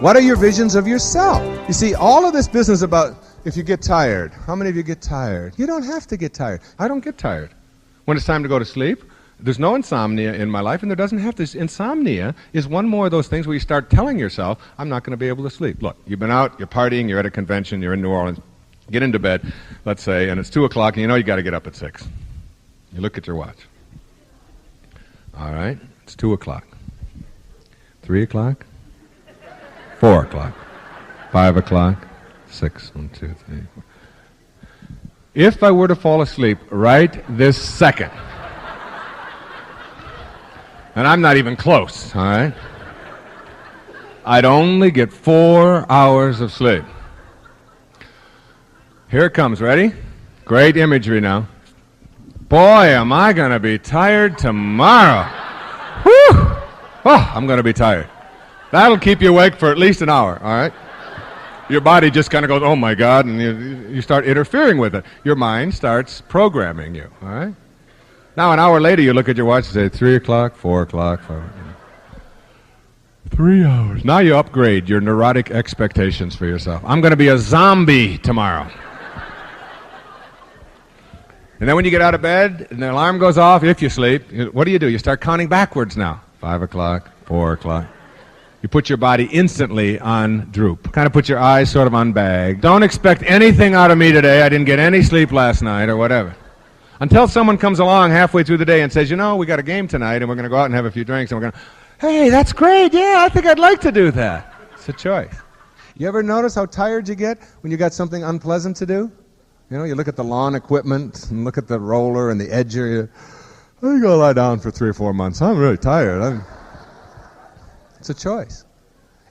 What are your visions of yourself? You see, all of this business about if you get tired, how many of you get tired? You don't have to get tired. I don't get tired. When it's time to go to sleep, there's no insomnia in my life, and there doesn't have to. Insomnia is one more of those things where you start telling yourself, I'm not going to be able to sleep. Look, you've been out, you're partying, you're at a convention, you're in New Orleans, get into bed, let's say, and it's 2 o'clock, and you know you got to get up at 6. You look at your watch. All right, it's 2 o'clock. 3 o'clock? 4 o'clock, 5 o'clock, 6, 1, 2, 3, 4. If I were to fall asleep right this second, and I'm not even close, all right, I'd only get 4 hours of sleep. Here it comes, ready? Great imagery now. Boy, am I going to be tired tomorrow. Whew! Oh, I'm going to be tired. That'll keep you awake for at least an hour, all right? Your body just kind of goes, oh, my God, and you start interfering with it. Your mind starts programming you, all right? Now, an hour later, you look at your watch and say, 3 o'clock, 4 o'clock, 5 o'clock. 3 hours. Now you upgrade your neurotic expectations for yourself. I'm going to be a zombie tomorrow. And then when you get out of bed and the alarm goes off, if you sleep, what do? You start counting backwards now. 5 o'clock, 4 o'clock. You put your body instantly on droop. Kind of put your eyes sort of on bag. Don't expect anything out of me today. I didn't get any sleep last night or whatever. Until someone comes along halfway through the day and says, you know, we got a game tonight and we're going to go out and have a few drinks and we're going to, hey, that's great. Yeah, I think I'd like to do that. It's a choice. You ever notice how tired you get when you got something unpleasant to do? You know, you look at the lawn equipment and look at the roller and the edger. I'm going to lie down for 3 or 4 months. I'm really tired. It's a choice.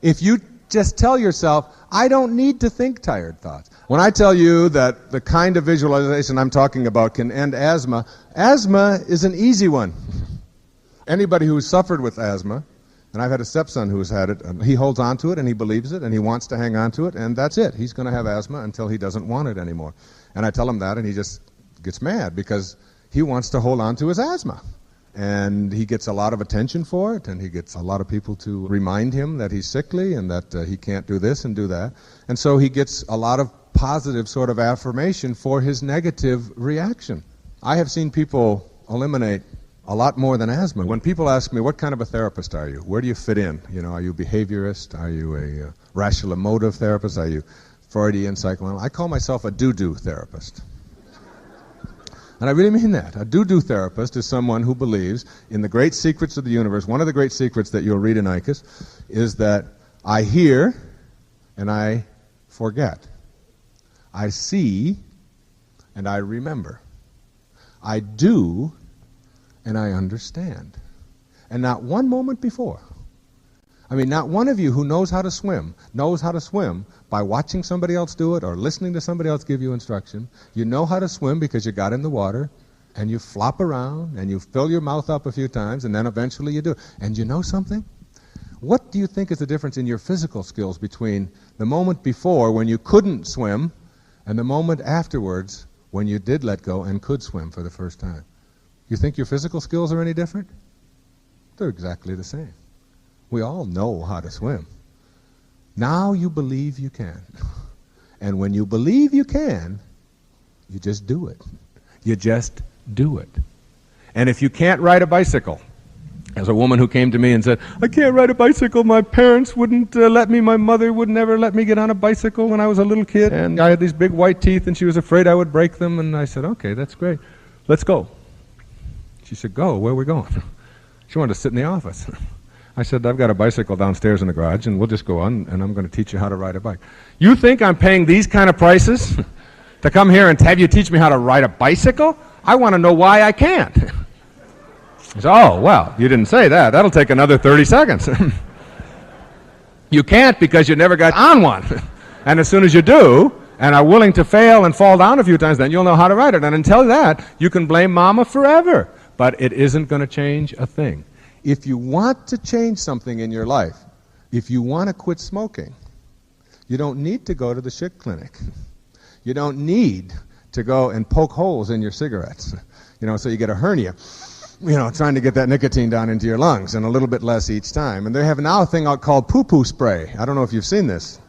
If you just tell yourself, I don't need to think tired thoughts. When I tell you that the kind of visualization I'm talking about can end asthma, asthma is an easy one. Anybody who's suffered with asthma, and I've had a stepson who's had it, he holds on to it and he believes it and he wants to hang on to it, and that's it. He's going to have asthma until he doesn't want it anymore. And I tell him that and he just gets mad because he wants to hold on to his asthma. And he gets a lot of attention for it, and he gets a lot of people to remind him that he's sickly and that he can't do this and do that. And so he gets a lot of positive sort of affirmation for his negative reaction. I have seen people eliminate a lot more than asthma. When people ask me, what kind of a therapist are you? Where do you fit in? You know, are you a behaviorist? Are you a rational emotive therapist? Are you Freudian psychoanalyst? I call myself a do-do therapist. And I really mean that. A do-do therapist is someone who believes in the great secrets of the universe. One of the great secrets that you'll read in Icus is that I hear and I forget. I see and I remember. I do and I understand. And not one moment before. I mean, not one of you who knows how to swim by watching somebody else do it or listening to somebody else give you instruction. You know how to swim because you got in the water and you flop around and you fill your mouth up a few times and then eventually you do. And you know something? What do you think is the difference in your physical skills between the moment before when you couldn't swim and the moment afterwards when you did let go and could swim for the first time? You think your physical skills are any different? They're exactly the same. We all know how to swim. Now you believe you can. And when you believe you can, you just do it. You just do it. And if you can't ride a bicycle, there's a woman who came to me and said, I can't ride a bicycle. My parents wouldn't let me. My mother would never let me get on a bicycle when I was a little kid. And I had these big white teeth and she was afraid I would break them. And I said, okay, that's great. Let's go. She said, go? Where are we going? She wanted to sit in the office. I said, I've got a bicycle downstairs in the garage, and we'll just go on, and I'm going to teach you how to ride a bike. You think I'm paying these kind of prices to come here and have you teach me how to ride a bicycle? I want to know why I can't. I said, oh, well, you didn't say that. That'll take another 30 seconds. You can't because you never got on one. And as soon as you do, and are willing to fail and fall down a few times, then you'll know how to ride it. And until that, you can blame mama forever. But it isn't going to change a thing. If you want to change something in your life, if you want to quit smoking, you don't need to go to the shit clinic. You don't need to go and poke holes in your cigarettes, so you get a hernia. trying to get that nicotine down into your lungs, and a little bit less each time. And they have now a thing out called poo-poo spray. I don't know if you've seen this,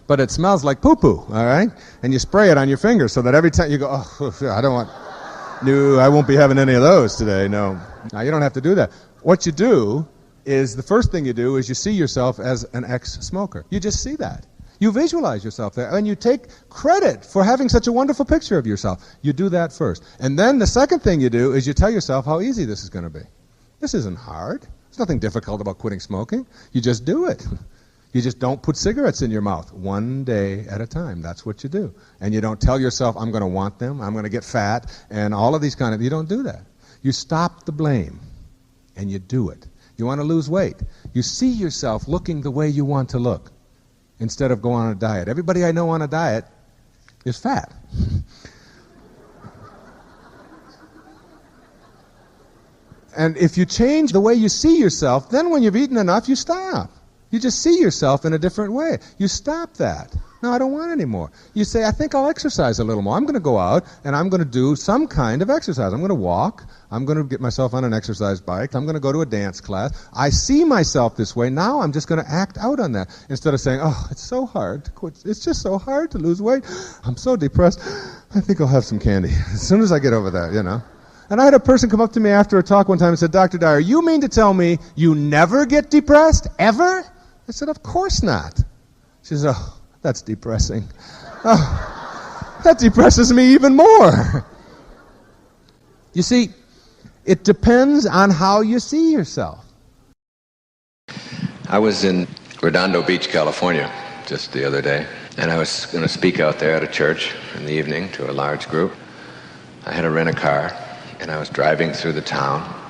but it smells like poo-poo, all right? And you spray it on your fingers so that every time you go, oh, no, I won't be having any of those today, no. Now, you don't have to do that. What you do is, the first thing you do is you see yourself as an ex-smoker. You just see that. You visualize yourself there, and you take credit for having such a wonderful picture of yourself. You do that first. And then the second thing you do is you tell yourself how easy this is going to be. This isn't hard. There's nothing difficult about quitting smoking. You just do it. You just don't put cigarettes in your mouth, one day at a time. That's what you do. And you don't tell yourself, I'm going to want them, I'm going to get fat, and all of these you don't do that. You stop the blame, and you do it. You want to lose weight. You see yourself looking the way you want to look, instead of going on a diet. Everybody I know on a diet is fat. And if you change the way you see yourself, then when you've eaten enough, you stop. You just see yourself in a different way. You stop that. No, I don't want any more. You say, I think I'll exercise a little more. I'm going to go out and I'm going to do some kind of exercise. I'm going to walk. I'm going to get myself on an exercise bike. I'm going to go to a dance class. I see myself this way. Now I'm just going to act out on that instead of saying, oh, it's so hard to quit. It's just so hard to lose weight. I'm so depressed. I think I'll have some candy as soon as I get over that, And I had a person come up to me after a talk one time and said, Dr. Dyer, you mean to tell me you never get depressed, ever? I said, of course not. She says, oh, that's depressing. Oh, that depresses me even more. You see, it depends on how you see yourself. I was in Redondo Beach, California, just the other day, and I was going to speak out there at a church in the evening to a large group. I had to rent a car, and I was driving through the town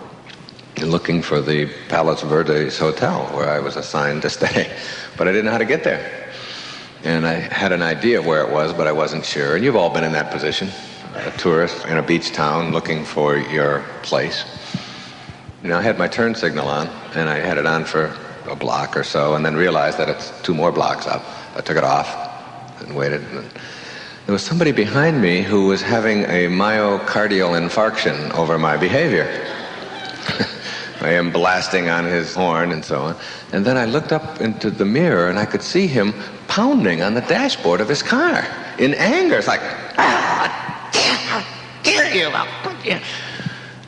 and looking for the Palos Verdes Hotel where I was assigned to stay, but I didn't know how to get there. And I had an idea of where it was, but I wasn't sure. And you've all been in that position, a tourist in a beach town looking for your place. I had my turn signal on, and I had it on for a block or so, and then realized that it's 2 more blocks up. I took it off and waited. And there was somebody behind me who was having a myocardial infarction over my behavior. I am blasting on his horn and so on. And then I looked up into the mirror and I could see him pounding on the dashboard of his car in anger. It's like, how dare you?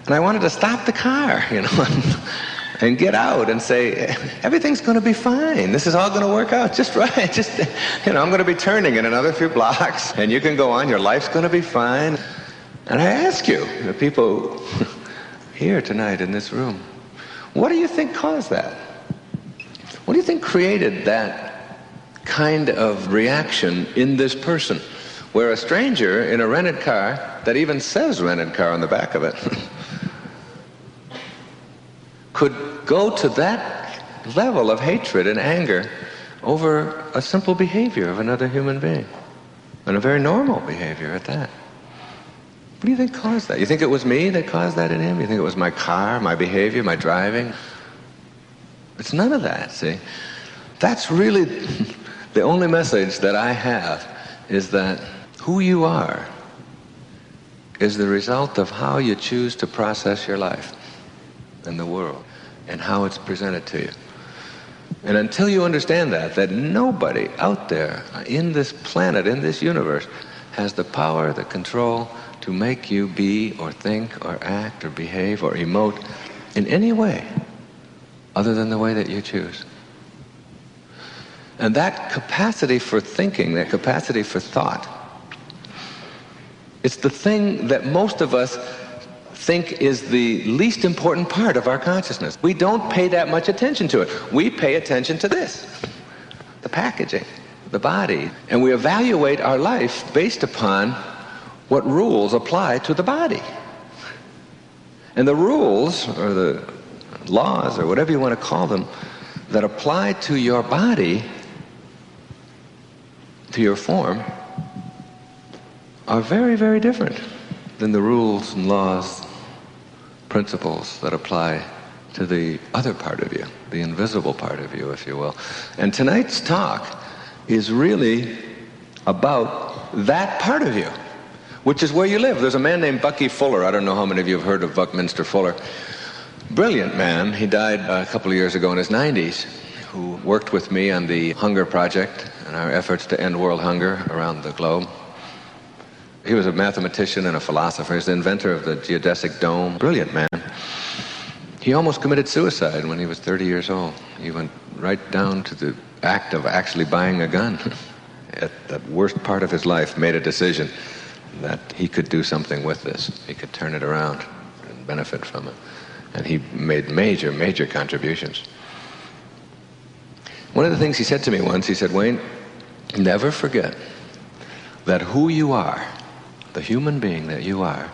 And I wanted to stop the car, and get out and say, everything's going to be fine. This is all going to work out just right. I'm going to be turning in another few blocks and you can go on. Your life's going to be fine. And I ask you, the people here tonight in this room, what do you think caused that? What do you think created that kind of reaction in this person, where a stranger in a rented car that even says rented car on the back of it could go to that level of hatred and anger over a simple behavior of another human being, and a very normal behavior at that? What do you think caused that? You think it was me that caused that in him? You think it was my car, my behavior, my driving? It's none of that, see? That's really the only message that I have, is that who you are is the result of how you choose to process your life and the world and how it's presented to you. And until you understand that nobody out there in this planet, in this universe, has the power, the control to make you be or think or act or behave or emote in any way other than the way that you choose. And that capacity for thinking, that capacity for thought, it's the thing that most of us think is the least important part of our consciousness. We don't pay that much attention to it. We pay attention to this, the packaging, the body, and we evaluate our life based upon what rules apply to the body. And the rules, or the laws, or whatever you want to call them, that apply to your body, to your form, are very, very different than the rules and laws, principles that apply to the other part of you, the invisible part of you, if you will. And tonight's talk is really about that part of you, which is where you live. There's a man named Bucky Fuller. I don't know how many of you have heard of Buckminster Fuller. Brilliant man. He died a couple of years ago in his 90s, who worked with me on the Hunger Project and our efforts to end world hunger around the globe. He was a mathematician and a philosopher. He's the inventor of the geodesic dome. Brilliant man. He almost committed suicide when he was 30 years old. He went right down to the act of actually buying a gun. At the worst part of his life, made a decision that he could do something with this. He could turn it around and benefit from it. And he made major, major contributions. One of the things he said to me once, he said, Wayne, never forget that who you are, the human being that you are,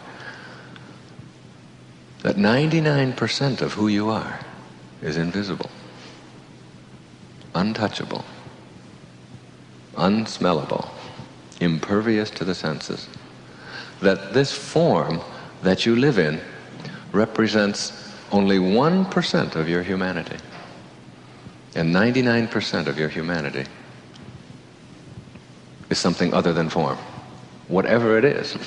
that 99% of who you are is invisible, untouchable, unsmellable, impervious to the senses. That this form that you live in represents only 1% of your humanity. And 99% of your humanity is something other than form, whatever it is.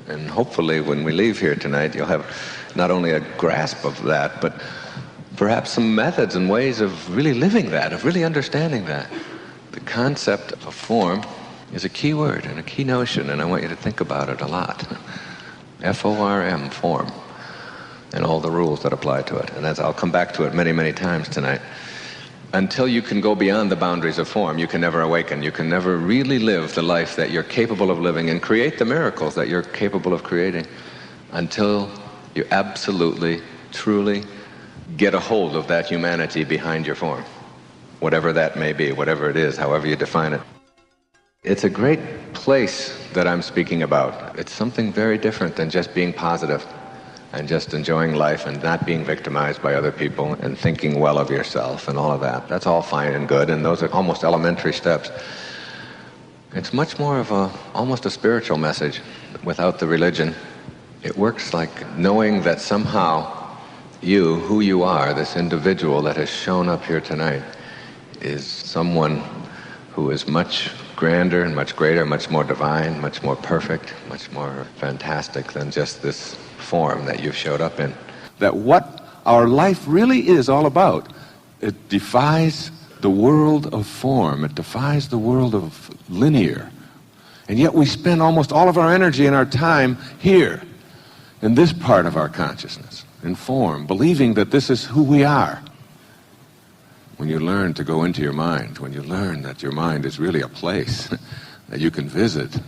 And hopefully when we leave here tonight, you'll have not only a grasp of that, but perhaps some methods and ways of really living that, of really understanding that. The concept of form is a key word and a key notion, and I want you to think about it a lot. F-O-R-M, form, and all the rules that apply to it. And as I'll come back to it many, many times tonight. Until you can go beyond the boundaries of form, you can never awaken. You can never really live the life that you're capable of living and create the miracles that you're capable of creating until you absolutely, truly get a hold of that humanity behind your form. Whatever that may be, whatever it is, however you define it. It's a great place that I'm speaking about. It's something very different than just being positive and just enjoying life and not being victimized by other people and thinking well of yourself and all of that. That's all fine and good, and those are almost elementary steps. It's much more of almost a spiritual message without the religion. It works like knowing that somehow you, who you are, this individual that has shown up here tonight, is someone who is much grander and much greater, much more divine, much more perfect, much more fantastic than just this form that you've showed up in. That what our life really is all about, it defies the world of form, it defies the world of linear. And yet we spend almost all of our energy and our time here, in this part of our consciousness, in form, believing that this is who we are. When you learn to go into your mind, when you learn that your mind is really a place that you can visit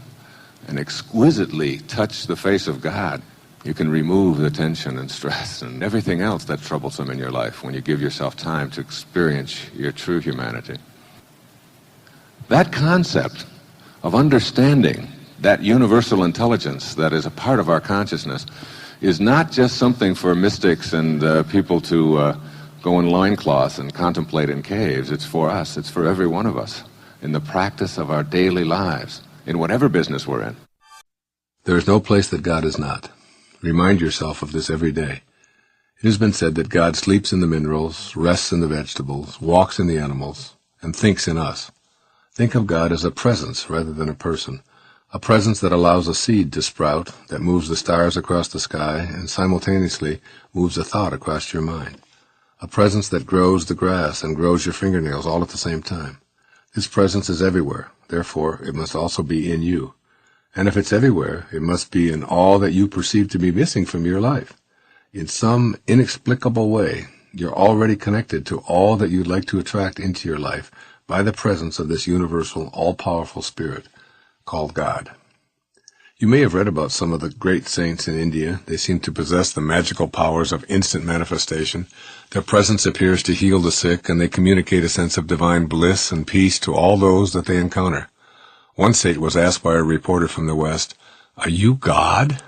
and exquisitely touch the face of God, you can remove the tension and stress and everything else that's troublesome in your life when you give yourself time to experience your true humanity. That concept of understanding that universal intelligence that is a part of our consciousness is not just something for mystics and people to go in loincloths and contemplate in caves. It's for us. It's for every one of us in the practice of our daily lives, in whatever business we're in. There is no place that God is not. Remind yourself of this every day. It has been said that God sleeps in the minerals, rests in the vegetables, walks in the animals, and thinks in us. Think of God as a presence rather than a person. A presence that allows a seed to sprout, that moves the stars across the sky, and simultaneously moves a thought across your mind. A presence that grows the grass and grows your fingernails all at the same time. This presence is everywhere, therefore it must also be in you. And if it's everywhere, it must be in all that you perceive to be missing from your life. In some inexplicable way, you're already connected to all that you'd like to attract into your life by the presence of this universal, all-powerful spirit called God. You may have read about some of the great saints in India. They seem to possess the magical powers of instant manifestation. Their presence appears to heal the sick, and they communicate a sense of divine bliss and peace to all those that they encounter. One saint was asked by a reporter from the West, "Are you God?"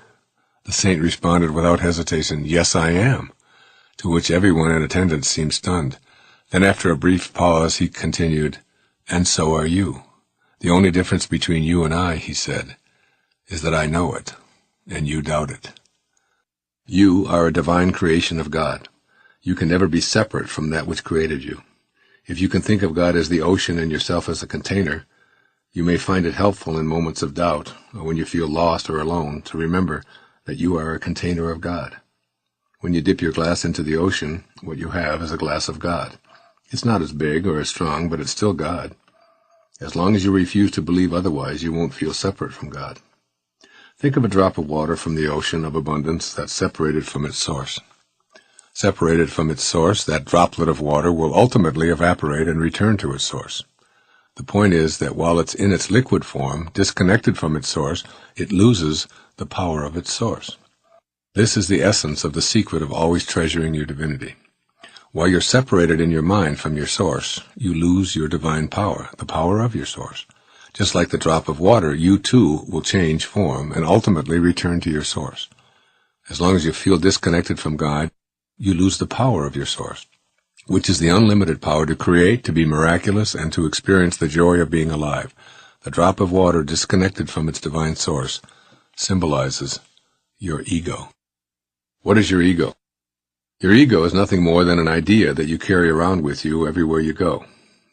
The saint responded without hesitation, "Yes, I am," to which everyone in attendance seemed stunned. Then after a brief pause, he continued, "And so are you. The only difference between you and I," he said, "is that I know it, and you doubt it." You are a divine creation of God. You can never be separate from that which created you. If you can think of God as the ocean and yourself as a container, You may find it helpful in moments of doubt, or when you feel lost or alone, to remember that you are a container of God. When you dip your glass into the ocean, what you have is a glass of God. It's not as big or as strong, but it's still God. As long as you refuse to believe otherwise, you won't feel separate from God. Think of a drop of water from the ocean of abundance that's separated from its source. Separated from its source, that droplet of water will ultimately evaporate and return to its source. The point is that while it's in its liquid form, disconnected from its source, it loses the power of its source. This is the essence of the secret of always treasuring your divinity. While you're separated in your mind from your source, you lose your divine power, the power of your source. Just like the drop of water, you too will change form and ultimately return to your source. As long as you feel disconnected from God, you lose the power of your source, which is the unlimited power to create, to be miraculous, and to experience the joy of being alive. The drop of water disconnected from its divine source symbolizes your ego. What is your ego? Your ego is nothing more than an idea that you carry around with you everywhere you go.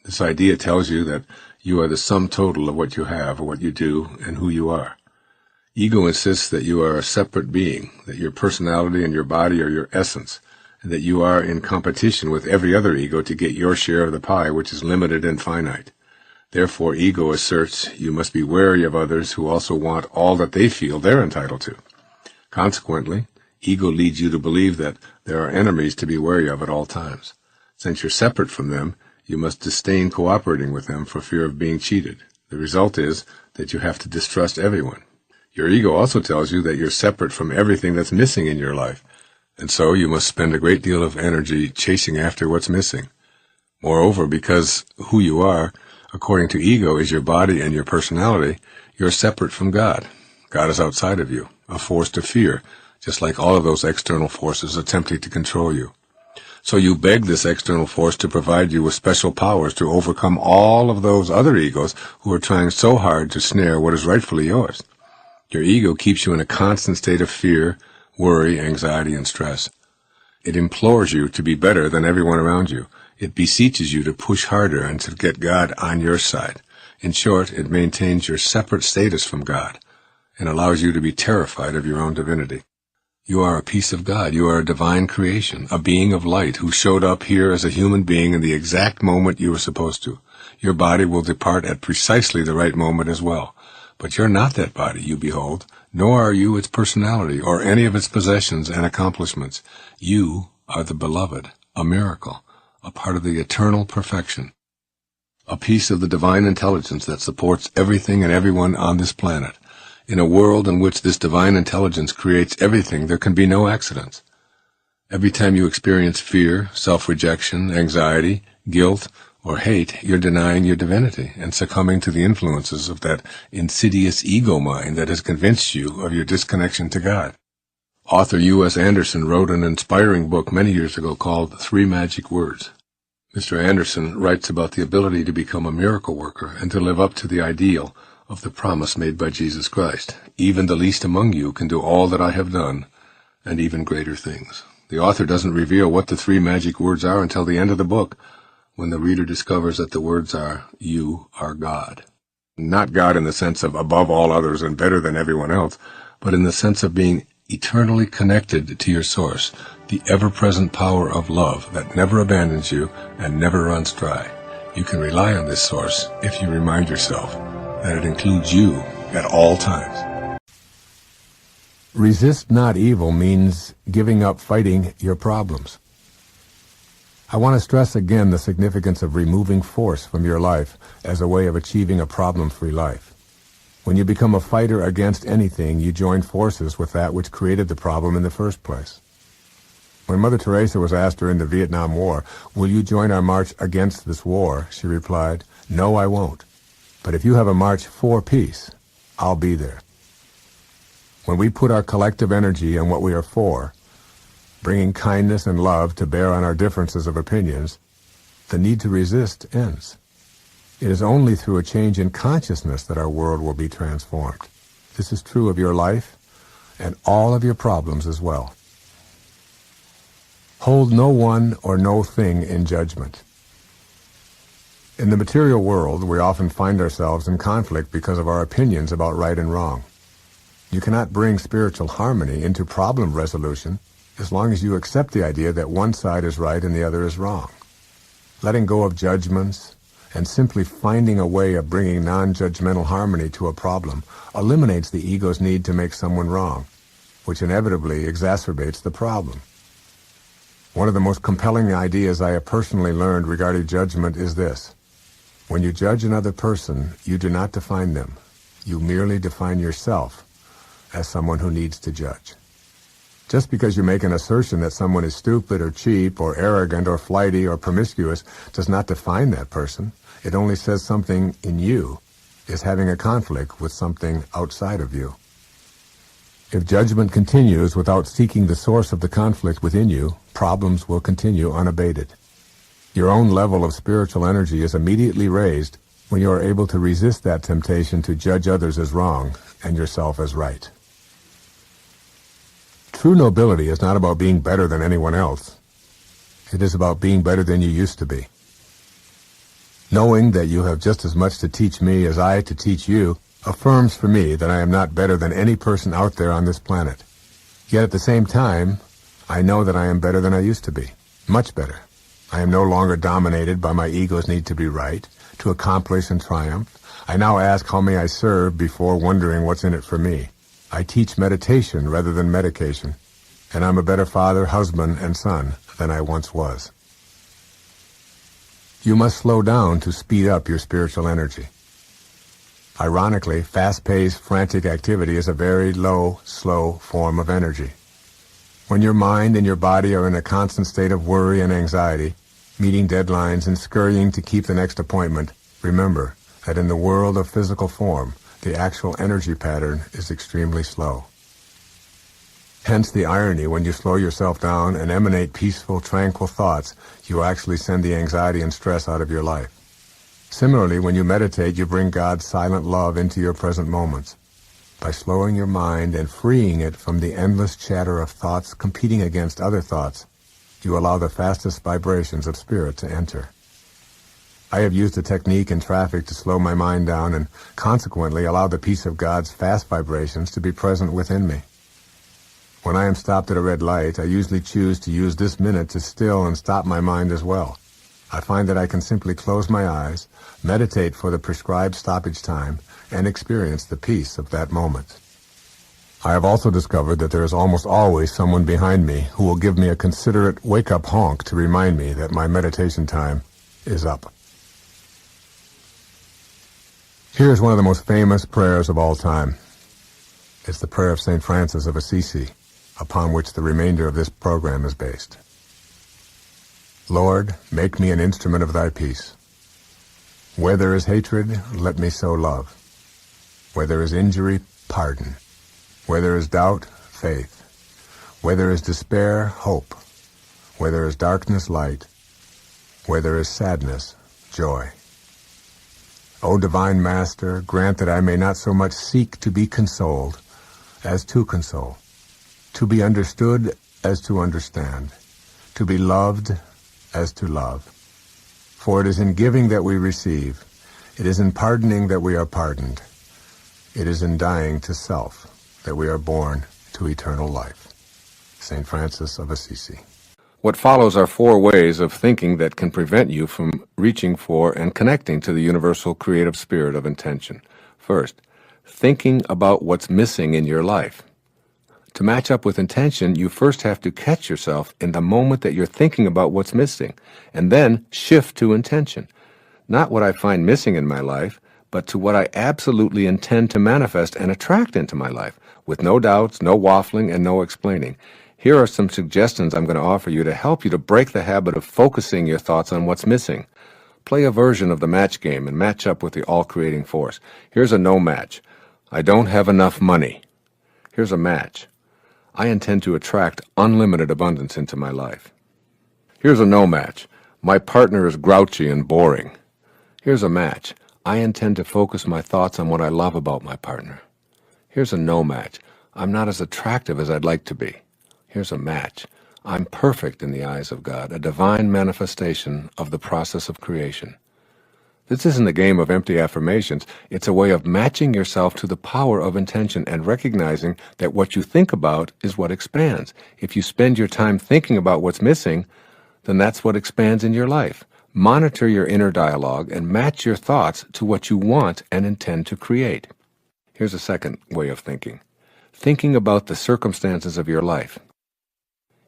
This idea tells you that you are the sum total of what you have, or what you do, and who you are. Ego insists that you are a separate being, that your personality and your body are your essence, and that you are in competition with every other ego to get your share of the pie, which is limited and finite. Therefore, ego asserts you must be wary of others who also want all that they feel they're entitled to. Consequently, ego leads you to believe that there are enemies to be wary of at all times. Since you're separate from them, you must disdain cooperating with them for fear of being cheated. The result is that you have to distrust everyone. Your ego also tells you that you're separate from everything that's missing in your life, and so you must spend a great deal of energy chasing after what's missing. Moreover, because who you are, according to ego, is your body and your personality, you're separate from God. God is outside of you, a force to fear, just like all of those external forces attempting to control you. So you beg this external force to provide you with special powers to overcome all of those other egos who are trying so hard to snare what is rightfully yours. Your ego keeps you in a constant state of fear, worry, anxiety, and stress. It implores you to be better than everyone around you. It beseeches you to push harder and to get God on your side. In short, it maintains your separate status from God and allows you to be terrified of your own divinity. You are a piece of God. You are a divine creation, a being of light who showed up here as a human being in the exact moment you were supposed to. Your body will depart at precisely the right moment as well. But you're not that body you behold, nor are you its personality or any of its possessions and accomplishments. You are the beloved, a miracle, a part of the eternal perfection, a piece of the divine intelligence that supports everything and everyone on this planet. In a world in which this divine intelligence creates everything, there can be no accidents. Every time you experience fear, self-rejection, anxiety, guilt, or hate, you're denying your divinity and succumbing to the influences of that insidious ego mind that has convinced you of your disconnection to God. Author U.S. Anderson wrote an inspiring book many years ago called 3 Magic Words. Mr. Anderson writes about the ability to become a miracle worker and to live up to the ideal of the promise made by Jesus Christ. Even the least among you can do all that I have done, and even greater things. The author doesn't reveal what the 3 magic words are until the end of the book, when the reader discovers that the words are, "You are God." Not God in the sense of above all others and better than everyone else, but in the sense of being eternally connected to your source, the ever-present power of love that never abandons you and never runs dry. You can rely on this source if you remind yourself that it includes you at all times. Resist not evil means giving up fighting your problems. I want to stress again the significance of removing force from your life as a way of achieving a problem-free life. When you become a fighter against anything, you join forces with that which created the problem in the first place. When Mother Teresa was asked during the Vietnam War, "Will you join our march against this war?" she replied, "No, I won't. But if you have a march for peace, I'll be there." When we put our collective energy on what we are for, bringing kindness and love to bear on our differences of opinions, the need to resist ends. It is only through a change in consciousness that our world will be transformed. This is true of your life and all of your problems as well. Hold no one or no thing in judgment. In the material world, we often find ourselves in conflict because of our opinions about right and wrong. You cannot bring spiritual harmony into problem resolution as long as you accept the idea that one side is right and the other is wrong. Letting go of judgments and simply finding a way of bringing non-judgmental harmony to a problem eliminates the ego's need to make someone wrong, which inevitably exacerbates the problem. One of the most compelling ideas I have personally learned regarding judgment is this. When you judge another person, you do not define them. You merely define yourself as someone who needs to judge. Just because you make an assertion that someone is stupid or cheap or arrogant or flighty or promiscuous does not define that person. It only says something in you is having a conflict with something outside of you. If judgment continues without seeking the source of the conflict within you, problems will continue unabated. Your own level of spiritual energy is immediately raised when you are able to resist that temptation to judge others as wrong and yourself as right. True nobility is not about being better than anyone else. It is about being better than you used to be. Knowing that you have just as much to teach me as I to teach you affirms for me that I am not better than any person out there on this planet. Yet at the same time, I know that I am better than I used to be. Much better. I am no longer dominated by my ego's need to be right, to accomplish and triumph. I now ask how may I serve before wondering what's in it for me. I teach meditation rather than medication, and I'm a better father, husband, and son than I once was. You must slow down to speed up your spiritual energy. Ironically, fast-paced, frantic activity is a very low, slow form of energy. When your mind and your body are in a constant state of worry and anxiety, meeting deadlines and scurrying to keep the next appointment, remember that in the world of physical form, the actual energy pattern is extremely slow. Hence the irony when you slow yourself down and emanate peaceful, tranquil thoughts, you actually send the anxiety and stress out of your life. Similarly, when you meditate, you bring God's silent love into your present moments. By slowing your mind and freeing it from the endless chatter of thoughts competing against other thoughts, you allow the fastest vibrations of spirit to enter. I have used a technique in traffic to slow my mind down and consequently allow the peace of God's fast vibrations to be present within me. When I am stopped at a red light, I usually choose to use this minute to still and stop my mind as well. I find that I can simply close my eyes, meditate for the prescribed stoppage time, and experience the peace of that moment. I have also discovered that there is almost always someone behind me who will give me a considerate wake-up honk to remind me that my meditation time is up. Here is one of the most famous prayers of all time. It's the prayer of St. Francis of Assisi, upon which the remainder of this program is based. Lord, make me an instrument of thy peace. Where there is hatred, let me sow love. Where there is injury, pardon. Where there is doubt, faith. Where there is despair, hope. Where there is darkness, light. Where there is sadness, joy. O divine Master, grant that I may not so much seek to be consoled as to console, to be understood as to understand, to be loved as to love. For it is in giving that we receive. It is in pardoning that we are pardoned. It is in dying to self that we are born to eternal life. St. Francis of Assisi. What follows are 4 ways of thinking that can prevent you from reaching for and connecting to the universal creative spirit of intention. First, thinking about what's missing in your life. To match up with intention, you first have to catch yourself in the moment that you're thinking about what's missing, and then shift to intention. Not what I find missing in my life, but to what I absolutely intend to manifest and attract into my life, with no doubts, no waffling, and no explaining. Here are some suggestions I'm going to offer you to help you to break the habit of focusing your thoughts on what's missing. Play a version of the match game and match up with the all-creating force. Here's a no match. I don't have enough money. Here's a match. I intend to attract unlimited abundance into my life. Here's a no match. My partner is grouchy and boring. Here's a match. I intend to focus my thoughts on what I love about my partner. Here's a no match. I'm not as attractive as I'd like to be. Here's a match. I'm perfect in the eyes of God, a divine manifestation of the process of creation. This isn't a game of empty affirmations. It's a way of matching yourself to the power of intention and recognizing that what you think about is what expands. If you spend your time thinking about what's missing, then that's what expands in your life. Monitor your inner dialogue and match your thoughts to what you want and intend to create. Here's a second way of thinking. Thinking about the circumstances of your life.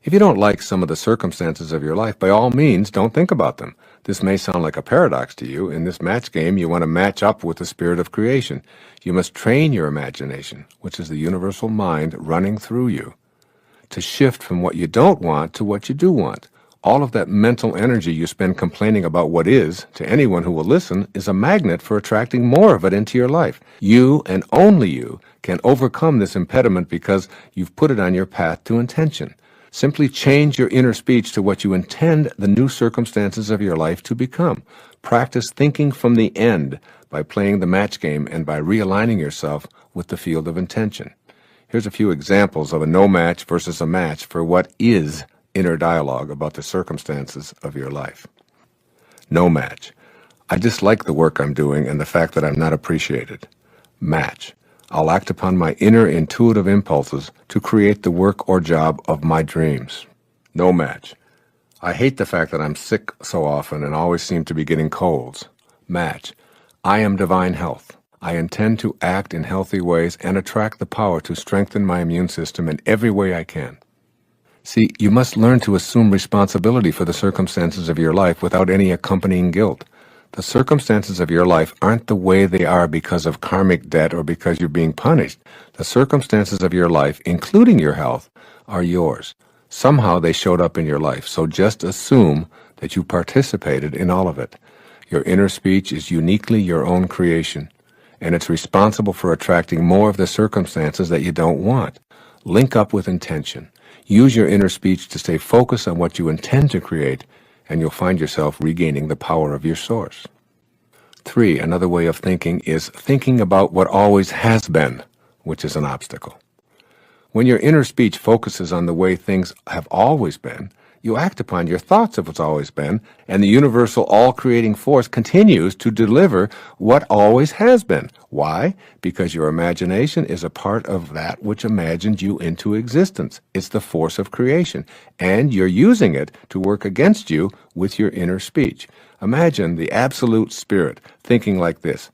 If you don't like some of the circumstances of your life, by all means, don't think about them. This may sound like a paradox to you. In this match game, you want to match up with the spirit of creation. You must train your imagination, which is the universal mind running through you, to shift from what you don't want to what you do want. All of that mental energy you spend complaining about what is, to anyone who will listen, is a magnet for attracting more of it into your life. You, and only you, can overcome this impediment because you've put it on your path to intention. Simply change your inner speech to what you intend the new circumstances of your life to become. Practice thinking from the end by playing the match game and by realigning yourself with the field of intention. Here's a few examples of a no match versus a match for what is inner dialogue about the circumstances of your life. No match. I dislike the work I'm doing and the fact that I'm not appreciated. Match. I'll act upon my inner intuitive impulses to create the work or job of my dreams. No match. I hate the fact that I'm sick so often and always seem to be getting colds. Match. I am divine health. I intend to act in healthy ways and attract the power to strengthen my immune system in every way I can. See, you must learn to assume responsibility for the circumstances of your life without any accompanying guilt. The circumstances of your life aren't the way they are because of karmic debt or because you're being punished. The circumstances of your life, including your health, are yours. Somehow they showed up in your life, so just assume that you participated in all of it. Your inner speech is uniquely your own creation, and it's responsible for attracting more of the circumstances that you don't want. Link up with intention. Use your inner speech to stay focused on what you intend to create, and you'll find yourself regaining the power of your source. 3, another way of thinking is thinking about what always has been, which is an obstacle. When your inner speech focuses on the way things have always been, you act upon your thoughts of what's always been, and the universal all-creating force continues to deliver what always has been. Why? Because your imagination is a part of that which imagined you into existence. It's the force of creation, and you're using it to work against you with your inner speech. Imagine the absolute spirit thinking like this: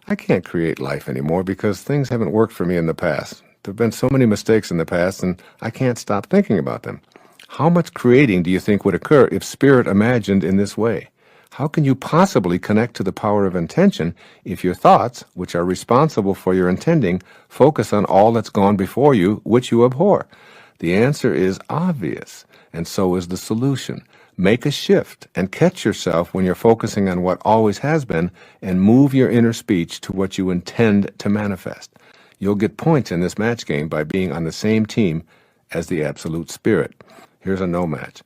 I can't create life anymore because things haven't worked for me in the past. There have been so many mistakes in the past, and I can't stop thinking about them. How much creating do you think would occur if spirit imagined in this way? How can you possibly connect to the power of intention if your thoughts, which are responsible for your intending, focus on all that's gone before you, which you abhor? The answer is obvious, and so is the solution. Make a shift and catch yourself when you're focusing on what always has been, and move your inner speech to what you intend to manifest. You'll get points in this match game by being on the same team as the absolute spirit. Here's a no match.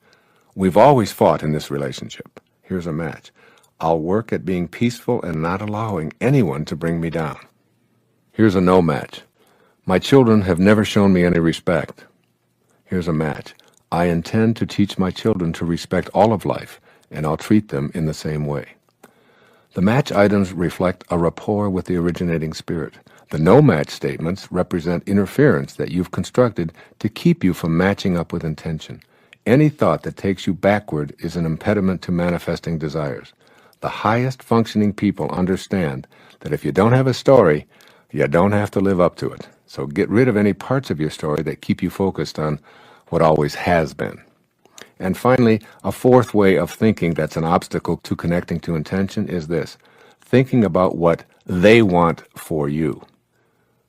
We've always fought in this relationship. Here's a match. I'll work at being peaceful and not allowing anyone to bring me down. Here's a no match. My children have never shown me any respect. Here's a match. I intend to teach my children to respect all of life, and I'll treat them in the same way. The match items reflect a rapport with the originating spirit. The no-match statements represent interference that you've constructed to keep you from matching up with intention. Any thought that takes you backward is an impediment to manifesting desires. The highest functioning people understand that if you don't have a story, you don't have to live up to it. So get rid of any parts of your story that keep you focused on what always has been. And finally, a 4th way of thinking that's an obstacle to connecting to intention is this: thinking about what they want for you.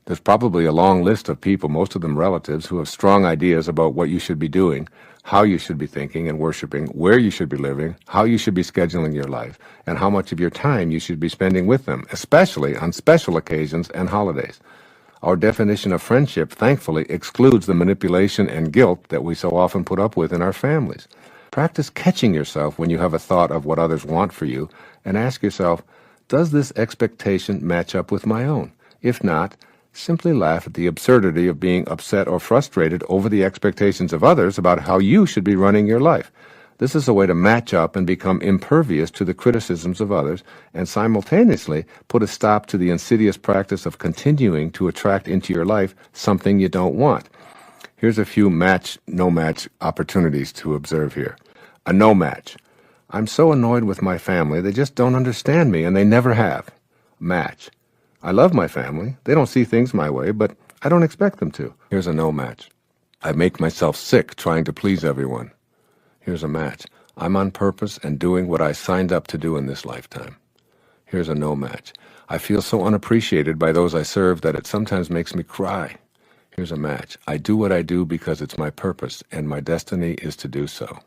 There's probably a long list of people, most of them relatives, who have strong ideas about what you should be doing, how you should be thinking and worshiping, where you should be living, how you should be scheduling your life, and how much of your time you should be spending with them, especially on special occasions and holidays. Our definition of friendship, thankfully, excludes the manipulation and guilt that we so often put up with in our families. Practice catching yourself when you have a thought of what others want for you, and ask yourself, does this expectation match up with my own? If not, simply laugh at the absurdity of being upset or frustrated over the expectations of others about how you should be running your life. This is a way to match up and become impervious to the criticisms of others and simultaneously put a stop to the insidious practice of continuing to attract into your life something you don't want. Here's a few match, no match opportunities to observe here. A no match. I'm so annoyed with my family, they just don't understand me and they never have. Match. I love my family. They don't see things my way, but I don't expect them to. Here's a no match. I make myself sick trying to please everyone. Here's a match. I'm on purpose and doing what I signed up to do in this lifetime. Here's a no match. I feel so unappreciated by those I serve that it sometimes makes me cry. Here's a match. I do what I do because it's my purpose and my destiny is to do so.